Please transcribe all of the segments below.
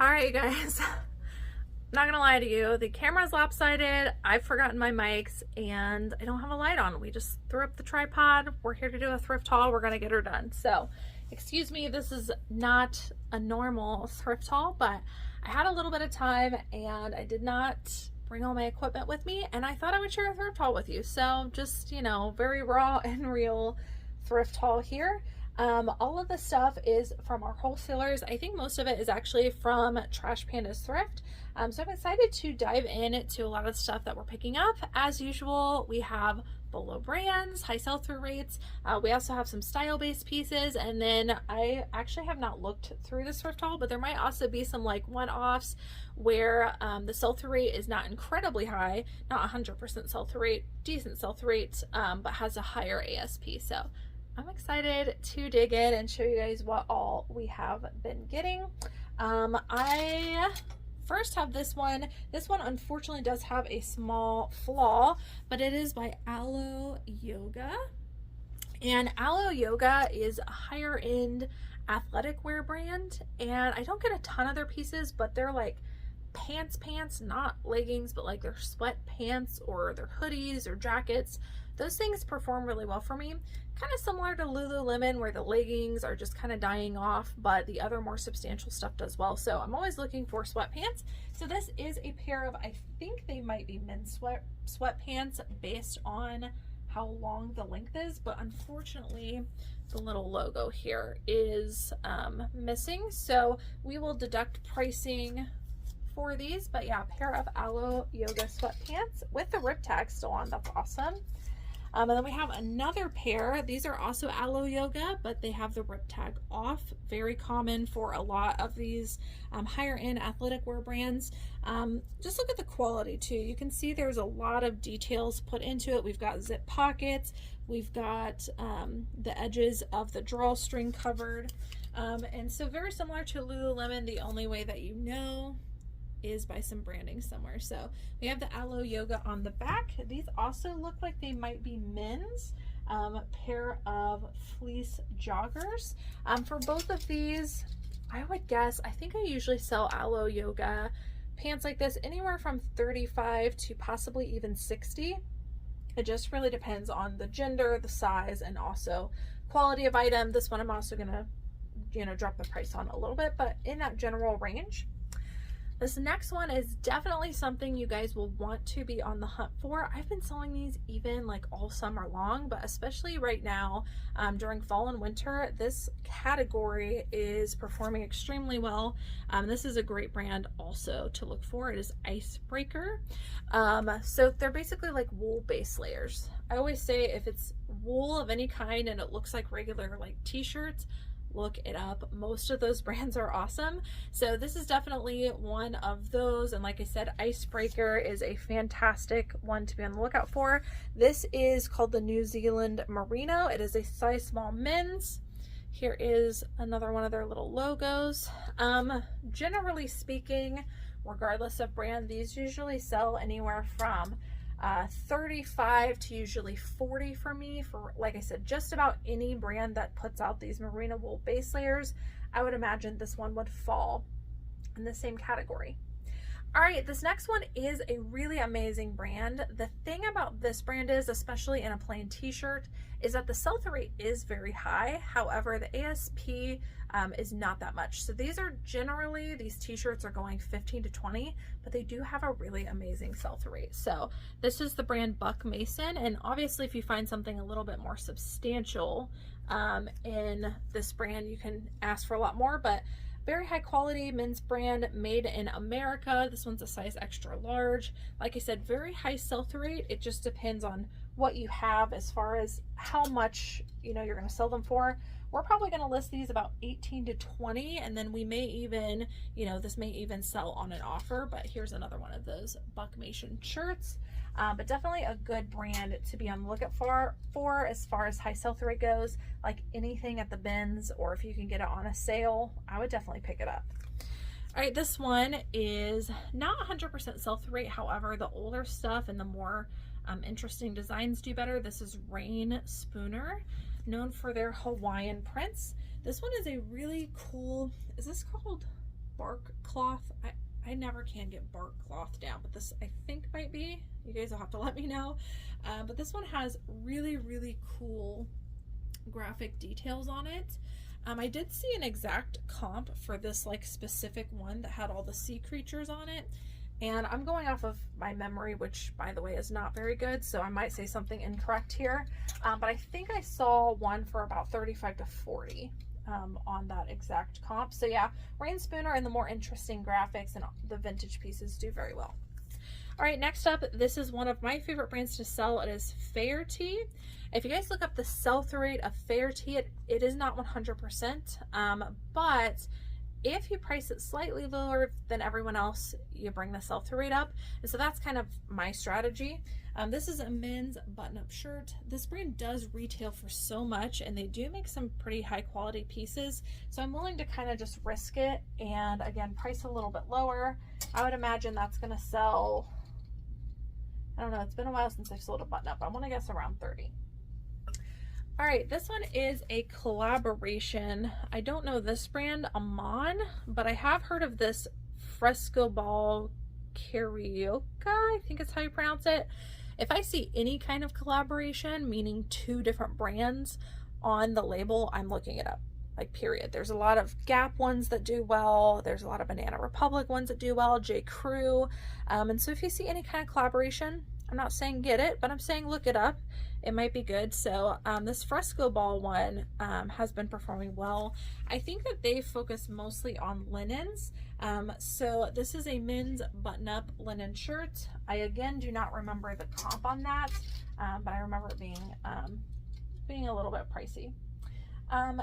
All right, guys. Not gonna lie to you, the camera's lopsided. I've forgotten my mics and I don't have a light on. We just threw up the tripod. We're here to do a thrift haul. We're gonna get her done. So, excuse me, this is not a normal thrift haul, but I had a little bit of time and I did not bring all my equipment with me, and I thought I would share a thrift haul with you. So, just, you know, very raw and real thrift haul here. All of the stuff is from our wholesalers. I think most of it is actually from Trash Panda's Thrift. So I'm excited to dive into a lot of the stuff that we're picking up. As usual, we have Boho brands, high sell-through rates. We also have some style-based pieces, and then I actually have not looked through this thrift haul, but there might also be some like one-offs where the sell-through rate is not incredibly high, not 100% sell-through rate, decent sell-through rate, but has a higher ASP. So I'm excited to dig in and show you guys what all we have been getting. I first have this one. This one unfortunately does have a small flaw, but it is by Alo Yoga. And Alo Yoga is a higher end athletic wear brand, and I don't get a ton of their pieces, but they're like pants, not leggings, but like their sweat pants or their hoodies or jackets. Those things perform really well for me. Kind of similar to Lululemon, where the leggings are just kind of dying off, but the other more substantial stuff does well. So I'm always looking for sweatpants. So this is a pair of, I think they might be men's sweatpants based on how long the length is, but unfortunately the little logo here is missing. So we will deduct pricing for these, but yeah, a pair of Alo Yoga sweatpants with the rip tag still on. That's awesome. And then we have another pair. These are also Alo Yoga, but they have the rip tag off. Very common for a lot of these higher end athletic wear brands. Just look at the quality too. You can see there's a lot of details put into it. We've got zip pockets. We've got the edges of the drawstring covered. And so very similar to Lululemon, the only way that you know is by some branding somewhere. So we have the Alo Yoga on the back. These also look like they might be men's pair of fleece joggers. For both of these, I would guess, I think I usually sell Alo Yoga pants like this anywhere from 35 to possibly even 60. It just really depends on the gender, the size, and also quality of item. This one I'm also gonna, you know, drop the price on a little bit, but in that general range. This next one is definitely something you guys will want to be on the hunt for. I've been selling these even like all summer long, but especially right now during fall and winter, this category is performing extremely well. This is a great brand also to look for. It is Icebreaker. So they're basically like wool base layers. I always say if it's wool of any kind and it looks like regular like t-shirts, look it up. Most of those brands are awesome. So this is definitely one of those. And like I said, Icebreaker is a fantastic one to be on the lookout for. This is called the New Zealand Merino. It is a size small men's. Here is another one of their little logos. Generally speaking, regardless of brand, these usually sell anywhere from 35 to usually 40 for me, for like I said, just about any brand that puts out these merino wool base layers. I would imagine this one would fall in the same category. All right, this next one is a really amazing brand. The thing about this brand is, especially in a plain t-shirt, is that the sell-through rate is very high. However, the ASP is not that much. So these are generally, these t-shirts are going 15 to 20, but they do have a really amazing sell-through rate. So this is the brand Buck Mason, and obviously if you find something a little bit more substantial in this brand, you can ask for a lot more, but very high quality men's brand made in America. This one's a size extra large. Like I said, very high sell-through rate. It just depends on what you have as far as how much, you know, you're going to sell them for. We're probably going to list these about 18 to 20, and then we may even, you know, this may even sell on an offer. But here's another one of those Buck Mason shirts. But definitely a good brand to be on the lookout for as far as high sell-through rate goes. Like anything at the bins, or if you can get it on a sale, I would definitely pick it up. All right, this one is not 100% sell-through rate. However, the older stuff and the more interesting designs do better. This is Rain Spooner, known for their Hawaiian prints. This one is a really cool, is this called bark cloth. I never can get bark cloth down, but this I think might be. You guys will have to let me know. But this one has really, really cool graphic details on it. I did see an exact comp for this like specific one that had all the sea creatures on it. And I'm going off of my memory, which by the way is not very good, so I might say something incorrect here. But I think I saw one for about 35 to 40 on that exact comp. So yeah, Rain Spooner and the more interesting graphics and the vintage pieces do very well. All right, next up, this is one of my favorite brands to sell. It is Fairty. If you guys look up the sell-through rate of Fairty, it is not 100%, but if you price it slightly lower than everyone else, you bring the sell-through rate up. And so that's kind of my strategy. This is a men's button-up shirt. This brand does retail for so much, and they do make some pretty high-quality pieces. So I'm willing to kind of just risk it and, again, price a little bit lower. I would imagine that's going to sell, I don't know, it's been a while since I've sold a button-up. I want to guess around 30. All right, this one is a collaboration. I don't know this brand, Amon, but I have heard of this Fresco Ball Carioca, I think is how you pronounce it. If I see any kind of collaboration, meaning two different brands on the label, I'm looking it up, like period. There's a lot of Gap ones that do well. There's a lot of Banana Republic ones that do well, J. Crew. And so if you see any kind of collaboration, I'm not saying get it, but I'm saying look it up. It might be good. So this Fresco Ball one has been performing well. I think that they focus mostly on linens. So this is a men's button-up linen shirt. I again do not remember the comp on that, but I remember it being a little bit pricey.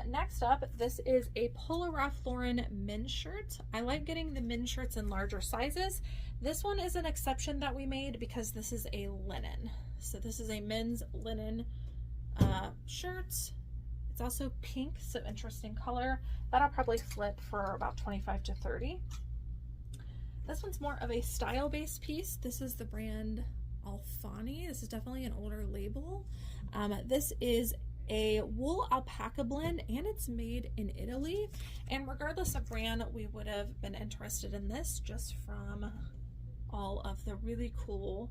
Next up, this is a Polo Ralph Lauren men's shirt. I like getting the men's shirts in larger sizes. This one is an exception that we made because this is a linen. So this is a men's linen shirt. It's also pink, so interesting color. That'll probably flip for about 25 to 30. This one's more of a style-based piece. This is the brand Alfani. This is definitely an older label. This is a wool alpaca blend, and it's made in Italy. And regardless of brand, we would have been interested in this just from all of the really cool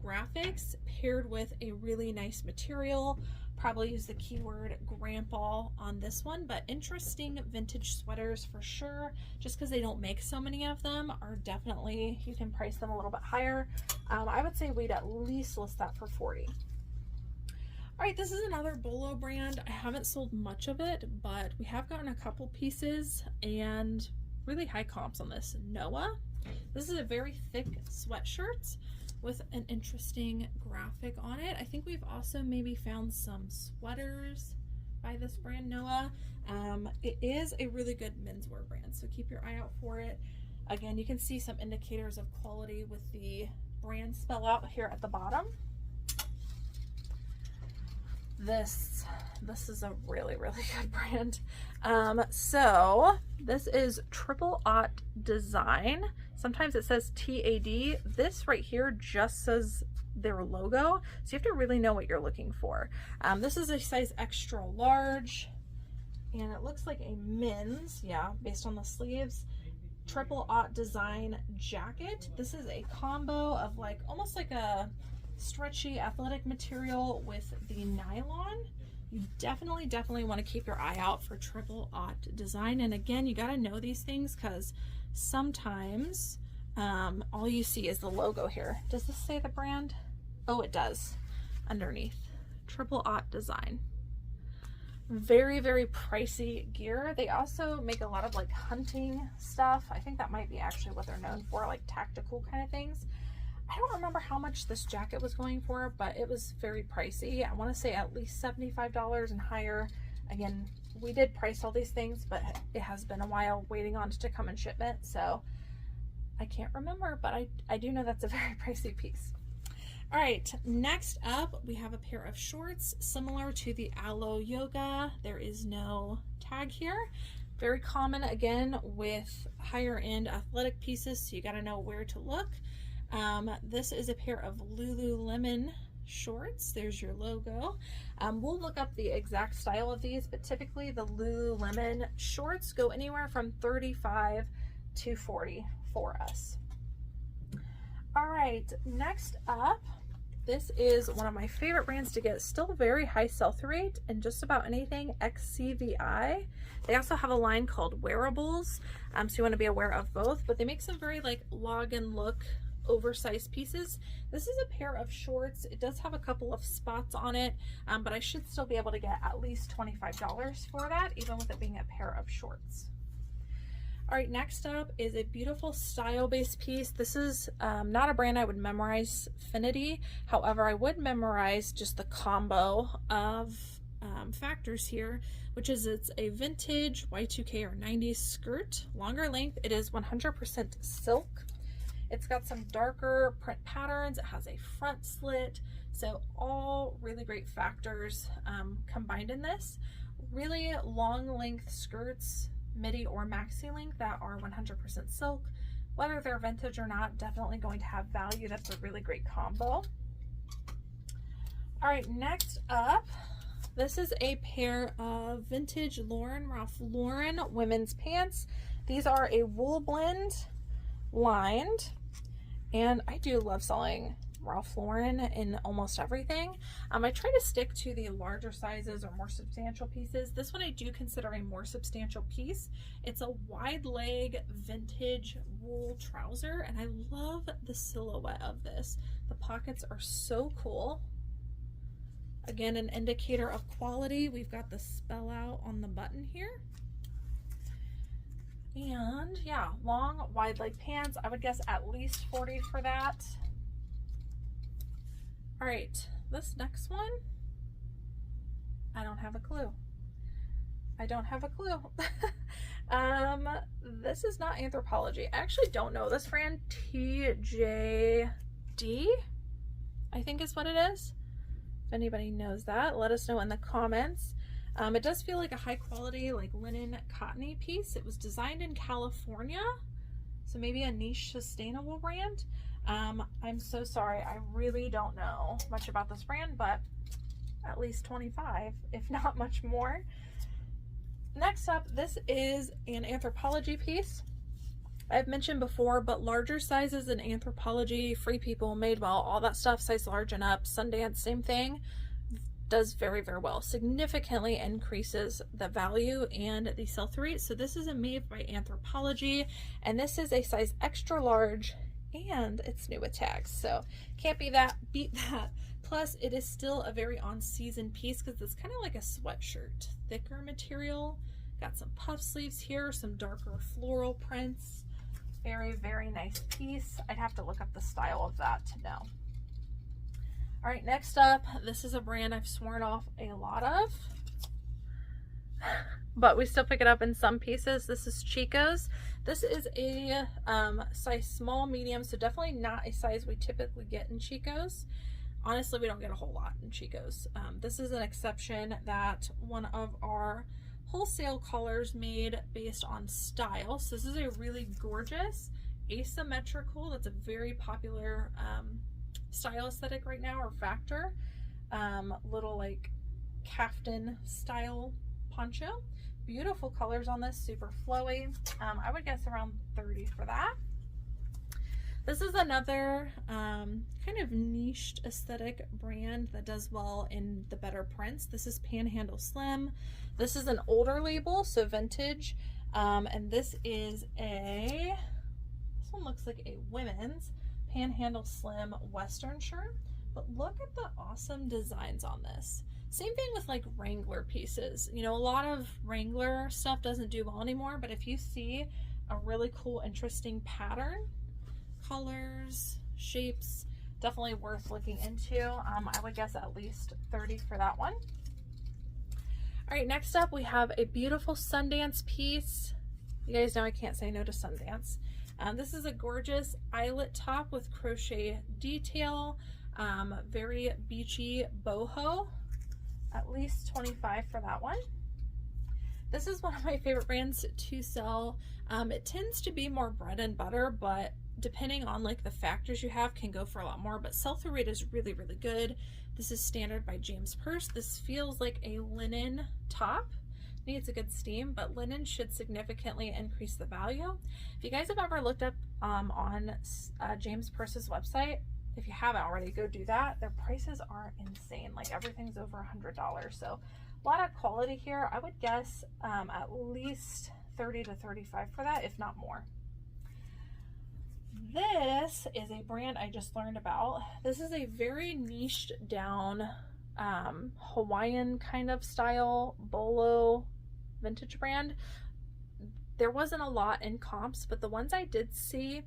graphics paired with a really nice material. Probably use the keyword grandpa on this one, but interesting vintage sweaters for sure. Just because they don't make so many of them are definitely, you can price them a little bit higher. I would say we'd at least list that for 40. All right, this is another Boho brand. I haven't sold much of it, but we have gotten a couple pieces and really high comps on this. Noah. This is a very thick sweatshirt with an interesting graphic on it. I think we've also maybe found some sweaters by this brand, Noah. It is a really good menswear brand, so keep your eye out for it. Again, you can see some indicators of quality with the brand spell out here at the bottom. This is a really, really good brand. So this is Triple Aught Design. Sometimes it says TAD. This right here just says their logo. So you have to really know what you're looking for. This is a size extra large, and it looks like a men's, yeah, based on the sleeves. Triple Aught Design jacket. This is a combo of like almost like a stretchy athletic material with the nylon. You definitely want to keep your eye out for Triple Aught Design. And again, you got to know these things because sometimes all you see is the logo here. Does this say the brand? Oh, it does underneath. Triple Aught Design. Very, very pricey gear. They also make a lot of like hunting stuff. I think that might be actually what they're known for, like tactical kind of things. I don't remember how much this jacket was going for, but it was very pricey. I want to say at least $75 and higher. Again, we did price all these things, but it has been a while waiting on it to come in shipment, so I can't remember, but I do know that's a very pricey piece. All right, next up, we have a pair of shorts similar to the Aloe Yoga. There is no tag here. Very common, again, with higher end athletic pieces, so you got to know where to look. This is a pair of Lululemon shorts. There's your logo. We'll look up the exact style of these, but typically the Lululemon shorts go anywhere from $35 $240 for us. All right, next up, this is one of my favorite brands to get, still very high sell-through rate and just about anything, XCVI. They also have a line called Wearables, so you want to be aware of both, but they make some very like login look oversized pieces. This is a pair of shorts. It does have a couple of spots on it, but I should still be able to get at least $25 for that, even with it being a pair of shorts. All right, next up is a beautiful style-based piece. This is not a brand I would memorize, Finity. However, I would memorize just the combo of factors here, which is it's a vintage Y2K or 90s skirt, longer length. It is 100% silk. It's got some darker print patterns. It has a front slit. So all really great factors combined in this. Really long length skirts, midi or maxi length, that are 100% silk. Whether they're vintage or not, definitely going to have value. That's a really great combo. All right, next up, this is a pair of vintage Ralph Lauren women's pants. These are a wool blend lined, and I do love selling Ralph Lauren in almost everything. I try to stick to the larger sizes or more substantial pieces. This one I do consider a more substantial piece. It's a wide leg vintage wool trouser, and I love the silhouette of this. The pockets are so cool. Again, an indicator of quality. We've got the spell out on the button here. And yeah, long wide leg pants. I would guess at least $40 for that. All right, this next one, I don't have a clue. I don't have a clue. This is not Anthropology. I actually don't know this brand. TJD, I think is what it is. If anybody knows that, let us know in the comments. It does feel like a high quality, like linen cottony piece. It was designed in California, so maybe a niche sustainable brand. I'm so sorry, I really don't know much about this brand, but at least 25, if not much more. Next up, this is an Anthropology piece. I've mentioned before, but larger sizes in Anthropology, Free People, Madewell, all that stuff, size large and up, Sundance, same thing, does very, very well. Significantly increases the value and the sell-through rate. So this is a made by Anthropology, and this is a size extra large, and it's new with tags, so can't beat that. Plus it is still a very on-season piece because it's kind of like a sweatshirt, thicker material. Got some puff sleeves here, some darker floral prints. Very, very nice piece. I'd have to look up the style of that to know. All right, next up, this is a brand I've sworn off a lot of, but we still pick it up in some pieces. This is Chico's. This is a size small, medium, so definitely not a size we typically get in Chico's. Honestly, we don't get a whole lot in Chico's. This is an exception that one of our wholesale callers made based on style. So this is a really gorgeous asymmetrical, that's a very popular style aesthetic right now, or factor. Little like caftan style poncho. Beautiful colors on this, super flowy. I would guess around $30 for that. This is another kind of niched aesthetic brand that does well in the better prints. This is Panhandle Slim. This is an older label, so vintage. And this one looks like a women's Panhandle Slim Western shirt. But look at the awesome designs on this. Same thing with like Wrangler pieces. You know, a lot of Wrangler stuff doesn't do well anymore, but if you see a really cool, interesting pattern, colors, shapes, definitely worth looking into. I would guess at least $30 for that one. All right, next up we have a beautiful Sundance piece. You guys know I can't say no to Sundance. This is a gorgeous eyelet top with crochet detail, very beachy boho. At least $25 for that one. This is one of my favorite brands to sell. It tends to be more bread and butter, but depending on like the factors you have, can go for a lot more, but sell-through rate is really, really good. This is Standard by James Purse. This feels like a linen top. needs a good steam, but linen should significantly increase the value. If you guys have ever looked up on James Purse's website, if you haven't already, go do that. Their prices are insane. Like everything's over $100. So a lot of quality here. I would guess at least 30 to 35 for that, if not more. This is a brand I just learned about. This is a very niched down Hawaiian kind of style Boho vintage brand. There wasn't a lot in comps, but the ones I did see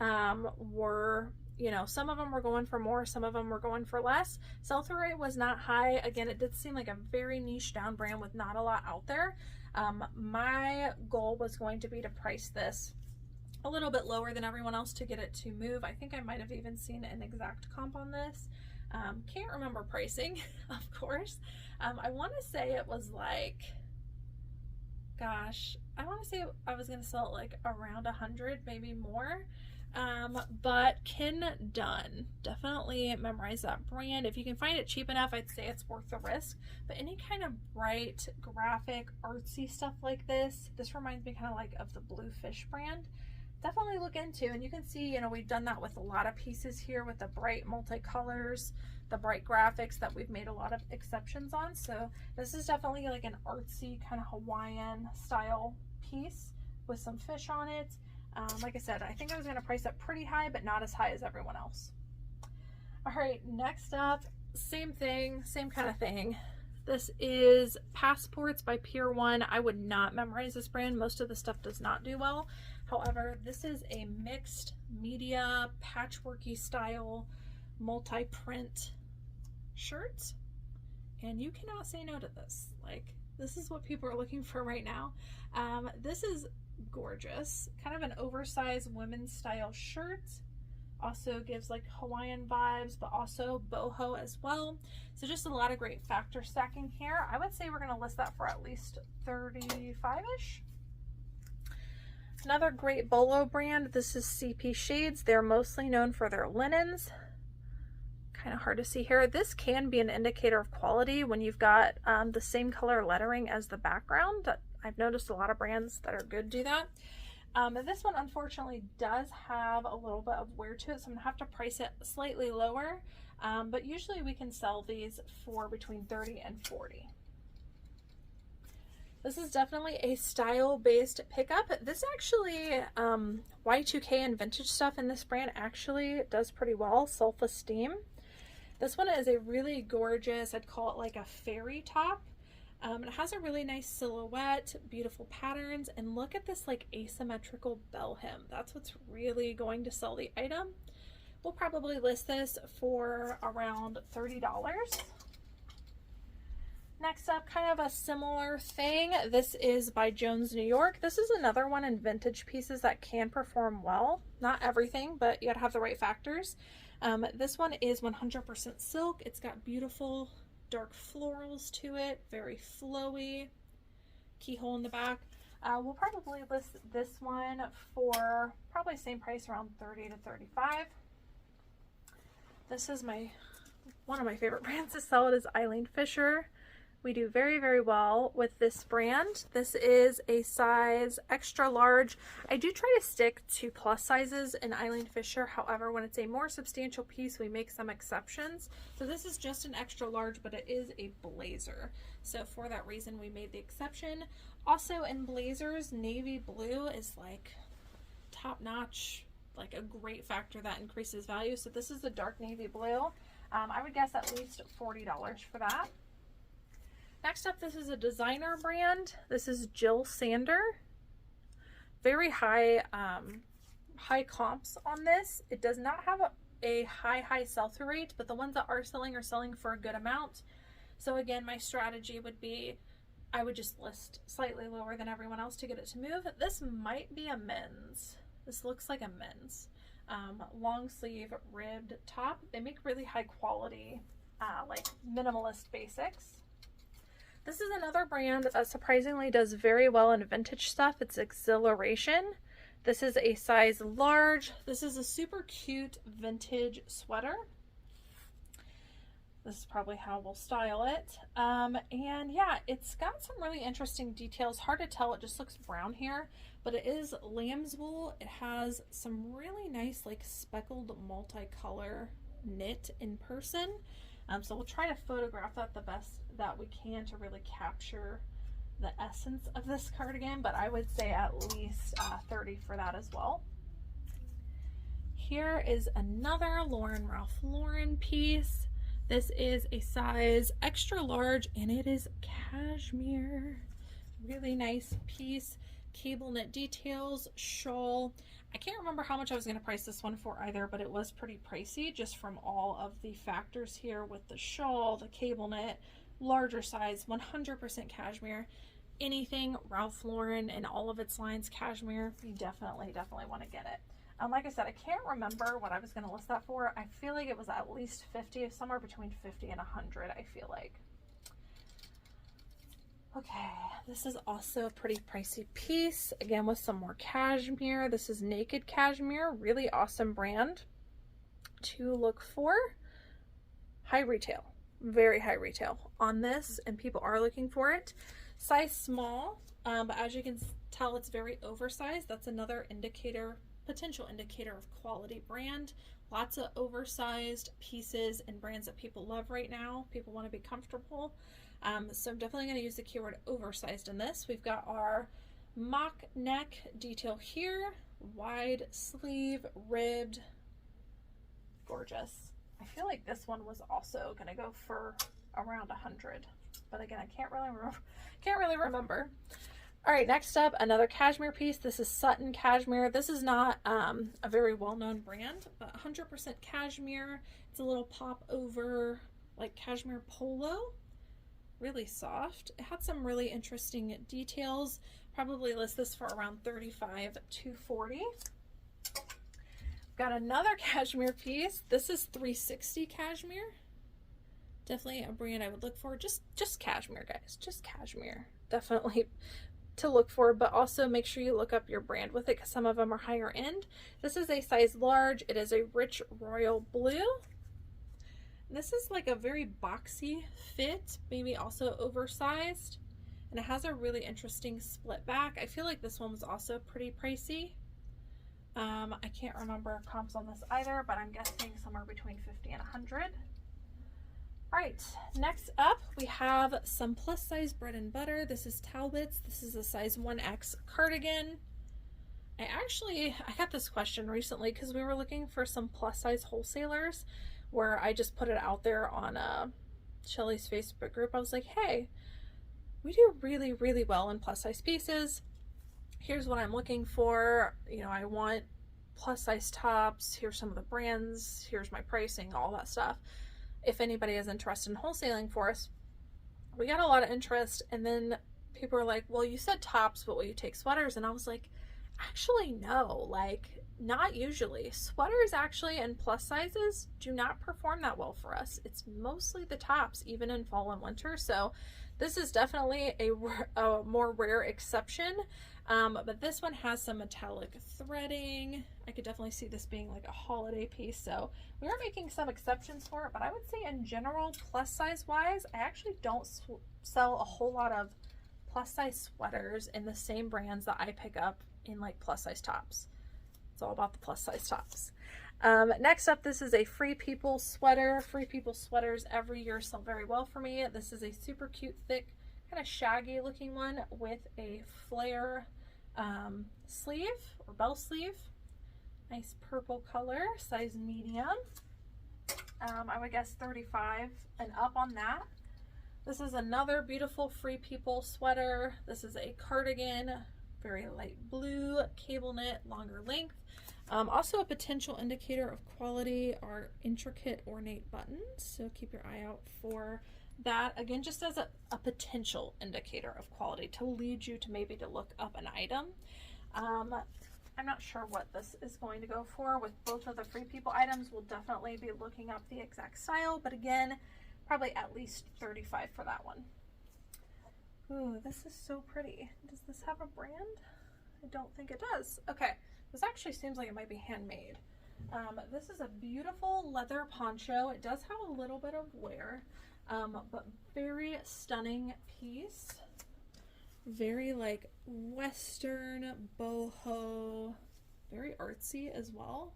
were, you know, some of them were going for more, some of them were going for less. Sell-through rate was not high. Again, it did seem like a very niche down brand with not a lot out there. My goal was going to be to price this a little bit lower than everyone else to get it to move. I think I might have even seen an exact comp on this. Can't remember pricing, of course. I want to say it was like, gosh, I want to say I was going to sell it like around 100, maybe more. But Kin Done, definitely memorize that brand. If you can find it cheap enough, I'd say it's worth the risk. But any kind of bright, graphic, artsy stuff like this reminds me kind of like of the Blue Fish brand. Definitely look into, and you can see, you know, we've done that with a lot of pieces here with the bright multicolors, the bright graphics that we've made a lot of exceptions on. So this is definitely like an artsy kind of Hawaiian style piece with some fish on it. Like I said, I think I was going to price it pretty high, but not as high as everyone else. All right, next up, same thing, same kind of thing. This is Passports by Pier 1. I would not memorize this brand. Most of the stuff does not do well. However, this is a mixed media, patchworky style, multi-print shirt. And you cannot say no to this. Like, this is what people are looking for right now. This is gorgeous. Kind of an oversized women's style shirt. Also gives like Hawaiian vibes, but also boho as well. So just a lot of great factor stacking here. I would say we're going to list that for at least 35-ish. Another great bolo brand. This is CP Shades. They're mostly known for their linens. Kind of hard to see here. This can be an indicator of quality when you've got the same color lettering as the background. I've noticed a lot of brands that are good do that. This one unfortunately does have a little bit of wear to it, so I'm gonna have to price it slightly lower, but usually we can sell these for between 30 and 40. This is definitely a style-based pickup. This actually, Y2K and vintage stuff in this brand actually does pretty well. Self-Esteem. This one is a really gorgeous, I'd call it like a fairy top. It has a really nice silhouette, beautiful patterns, and look at this like asymmetrical bell hem. That's what's really going to sell the item. We'll probably list this for around $30. Next up, kind of a similar thing. This is by Jones New York. This is another one in vintage pieces that can perform well. Not everything, but you gotta have the right factors. This one is 100% silk. It's got beautiful dark florals to it, very flowy, keyhole in the back. We'll probably list this one for probably same price, around 30 to 35. This is one of my favorite brands to sell. It is Eileen Fisher. We do very, very well with this brand. This is a size extra large. I do try to stick to plus sizes in Eileen Fisher. However, when it's a more substantial piece, we make some exceptions. So this is just an extra large, but it is a blazer. So for that reason, we made the exception. Also in blazers, navy blue is like top notch, like a great factor that increases value. So this is the dark navy blue. I would guess at least $40 for that. Next up, this is a designer brand. This is Jill Sander. Very high comps on this. It does not have a high sell-through rate, but the ones that are selling for a good amount. So again, my strategy would be, I would just list slightly lower than everyone else to get it to move. This might be a men's. This looks like a men's. Long sleeve ribbed top. They make really high quality, like minimalist basics. This is another brand that surprisingly does very well in vintage stuff. It's Exhilaration. This is a size large. This is a super cute vintage sweater. This is probably how we'll style it. And yeah, it's got some really interesting details. Hard to tell, it just looks brown here, but it is lamb's wool. It has some really nice like speckled multicolor knit in person. So we'll try to photograph that the best that we can to really capture the essence of this cardigan, but I would say at least 30 for that as well. Here is another Ralph Lauren piece. This is a size extra large and it is cashmere. Really nice piece. Cable knit details, shawl. I can't remember how much I was going to price this one for either, but it was pretty pricey just from all of the factors here with the shawl, the cable knit, larger size, 100% cashmere. Anything Ralph Lauren and all of its lines cashmere, you definitely want to get it. Like I said, I can't remember what I was going to list that for. I feel like it was at least 50, somewhere between 50 and 100, I feel like. Okay, this is also a pretty pricey piece, again with some more cashmere. This is Naked Cashmere, really awesome brand to look for. High retail, very high retail on this, and people are looking for it. Size small, but as you can tell, it's very oversized. That's another indicator, potential indicator of quality brand. Lots of oversized pieces and brands that people love right now. People want to be comfortable. So I'm definitely going to use the keyword oversized in this. We've got our mock neck detail here, wide sleeve, ribbed, gorgeous. I feel like this one was also going to go for around 100, but again, I can't really remember. All right, next up, another cashmere piece. This is Sutton Cashmere. This is not a very well-known brand, but 100% cashmere. It's a little pop over like cashmere polo. Really soft. It had some really interesting details. Probably list this for around 35 to 40. Got another cashmere piece. This is 360 Cashmere. Definitely a brand I would look for. Just cashmere, guys. Just cashmere. Definitely to look for, but also make sure you look up your brand with it because some of them are higher end. This is a size large. It is a rich royal blue. This is like a very boxy fit, maybe also oversized, and it has a really interesting split back. I feel like this one was also pretty pricey. I can't remember comps on this either, but I'm guessing somewhere between 50 and 100. All right, next up we have some plus size bread and butter. This is Talbot's. This is a size 1X cardigan. I got this question recently because we were looking for some plus size wholesalers, where I just put it out there on Shelly's Facebook group. I was like, hey, we do really, really well in plus size pieces. Here's what I'm looking for. You know, I want plus size tops. Here's some of the brands. Here's my pricing, all that stuff. If anybody is interested in wholesaling for us. We got a lot of interest, and then people were like, well, you said tops, but will you take sweaters? And I was like, actually, no, like not usually. Sweaters actually and plus sizes do not perform that well for us. It's mostly the tops, even in fall and winter. So this is definitely a more rare exception. But this one has some metallic threading. I could definitely see this being like a holiday piece. So we are making some exceptions for it, but I would say in general, plus size wise, I actually don't sell a whole lot of plus size sweaters in the same brands that I pick up in like plus size tops. It's all about the plus size tops. Next up, this is a Free People sweater. Free People sweaters every year sell very well for me. This is a super cute, thick, kind of shaggy looking one with a flare sleeve or bell sleeve. Nice purple color, size medium. I would guess 35 and up on that. This is another beautiful Free People sweater. This is a cardigan, very light blue, cable knit, longer length. Also a potential indicator of quality are intricate ornate buttons, so keep your eye out for that. Again, just as a potential indicator of quality to lead you to maybe to look up an item. I'm not sure what this is going to go for. With both of the Free People items, we'll definitely be looking up the exact style, but again, probably at least 35 for that one. Ooh, this is so pretty. Does this have a brand? I don't think it does. Okay, this actually seems like it might be handmade. This is a beautiful leather poncho. It does have a little bit of wear, but very stunning piece. Very like Western boho, very artsy as well.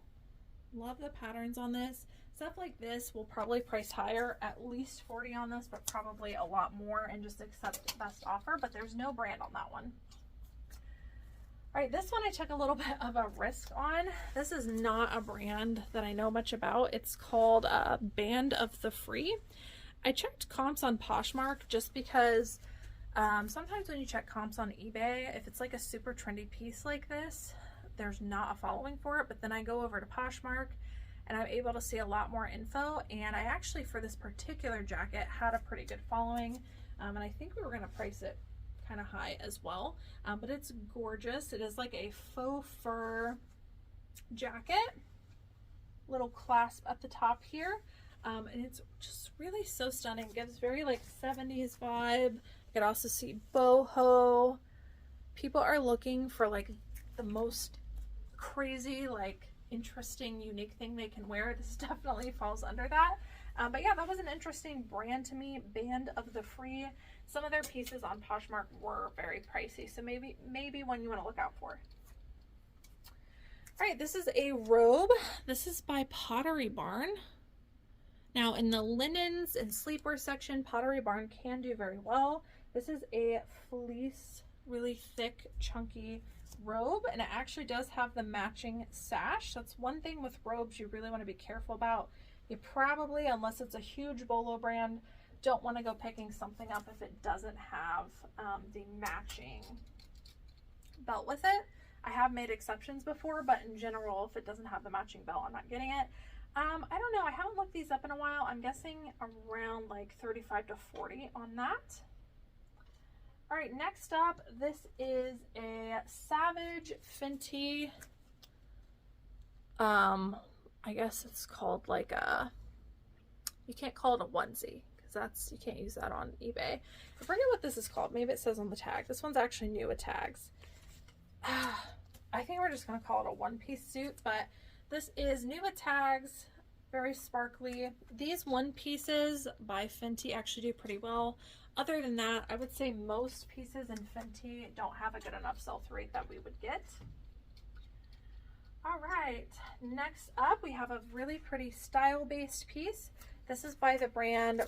Love the patterns on this. Stuff like this will probably price higher, at least 40 on this, but probably a lot more, and just accept best offer, but there's no brand on that one. All right, this one I took a little bit of a risk on. This is not a brand that I know much about. It's called Band of the Free. I checked comps on Poshmark just because sometimes when you check comps on eBay, if it's like a super trendy piece like this, there's not a following for it, but then I go over to Poshmark and I'm able to see a lot more info, and I actually, for this particular jacket, had a pretty good following, and I think we were going to price it kind of high as well, but it's gorgeous. It is like a faux fur jacket, little clasp at the top here, and it's just really so stunning. It gives very like 70s vibe. You could also see boho. People are looking for like the most crazy, like interesting, unique thing they can wear. This definitely falls under that. But yeah, that was an interesting brand to me, Band of the Free. Some of their pieces on Poshmark were very pricey, so maybe one you want to look out for. All right, this is a robe. This is by Pottery Barn. Now in the linens and sleepwear section, Pottery Barn can do very well. This is a fleece, really thick, chunky robe, and it actually does have the matching sash. That's one thing with robes you really want to be careful about. You probably, unless it's a huge Bolo brand, don't want to go picking something up if it doesn't have the matching belt with it. I have made exceptions before, but in general, if it doesn't have the matching belt, I'm not getting it. I don't know. I haven't looked these up in a while. I'm guessing around like 35 to 40 on that. All right, next up, this is a Savage Fenty, I guess it's called like a, you can't call it a onesie, because that's, you can't use that on eBay. I forget what this is called. Maybe it says on the tag. This one's actually new with tags. I think we're just going to call it a one-piece suit, but this is new with tags, very sparkly. These one pieces by Fenty actually do pretty well. Other than that, I would say most pieces in Fenty don't have a good enough sell-through rate that we would get. All right, next up we have a really pretty style-based piece. This is by the brand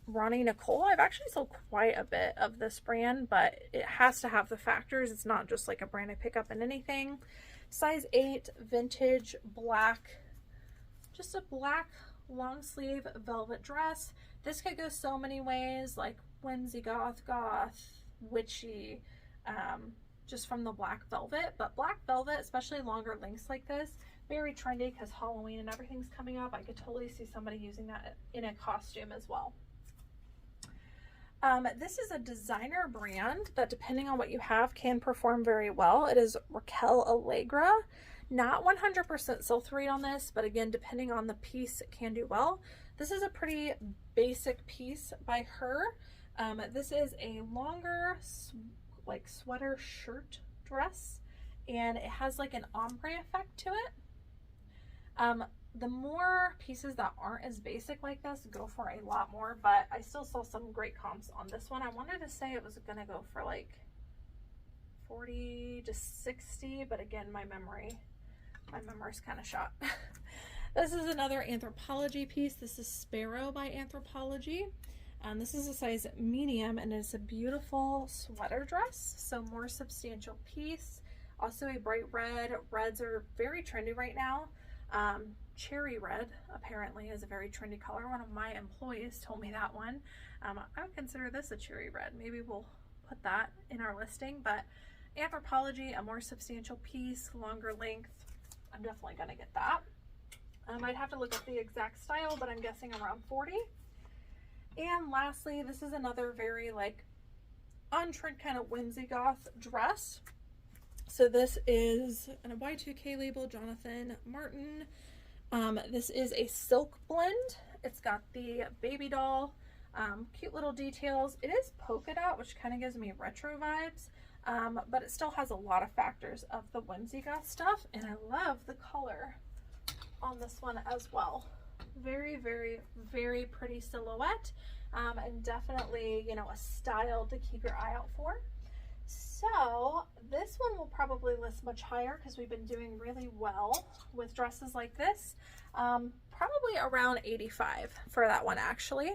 Ronnie Nicole. I've actually sold quite a bit of this brand, but it has to have the factors. It's not just like a brand I pick up in anything. Size 8, vintage, black, just a black long sleeve velvet dress. This could go so many ways, like whimsy goth, witchy, just from the black velvet. But black velvet, especially longer lengths like this, very trendy because Halloween and everything's coming up. I could totally see somebody using that in a costume as well. This is a designer brand that, depending on what you have, can perform very well. It is Raquel Allegra. Not 100% sell-through rate on this, but again, depending on the piece, it can do well. This is a pretty basic piece by her. This is a longer like sweater shirt dress, and it has like an ombre effect to it. The more pieces that aren't as basic like this go for a lot more, but I still saw some great comps on this one. I wanted to say it was gonna go for like 40 to 60, but again, my memory's kind of shot. This is another Anthropology piece. This is Sparrow by Anthropology. This is a size medium, and it's a beautiful sweater dress, so more substantial piece. Also a bright red. Reds are very trendy right now. Cherry red apparently is a very trendy color. One of my employees told me that one. I would consider this a cherry red. Maybe we'll put that in our listing, but Anthropology, a more substantial piece, longer length. I'm definitely gonna get that. I'd have to look at the exact style, but I'm guessing around 40. And lastly, this is another very like on-trend kind of whimsy goth dress. So this is a Y2K label, Jonathan Martin. This is a silk blend. It's got the baby doll, cute little details. It is polka dot, which kind of gives me retro vibes, but it still has a lot of factors of the whimsy goth stuff, and I love the color. on this one as well. Very, very, very pretty silhouette, and definitely, you know, a style to keep your eye out for. So this one will probably list much higher because we've been doing really well with dresses like this. Probably around 85 for that one actually.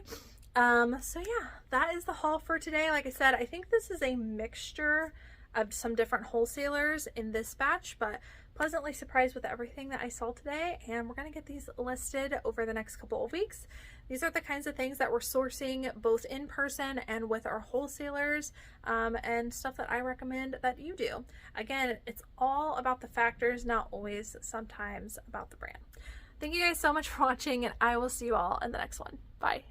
So yeah, that is the haul for today. Like I said, I think this is a mixture of some different wholesalers in this batch, but pleasantly surprised with everything that I saw today, and we're going to get these listed over the next couple of weeks. These are the kinds of things that we're sourcing both in person and with our wholesalers, and stuff that I recommend that you do. Again, it's all about the factors, not always sometimes about the brand. Thank you guys so much for watching, and I will see you all in the next one. Bye.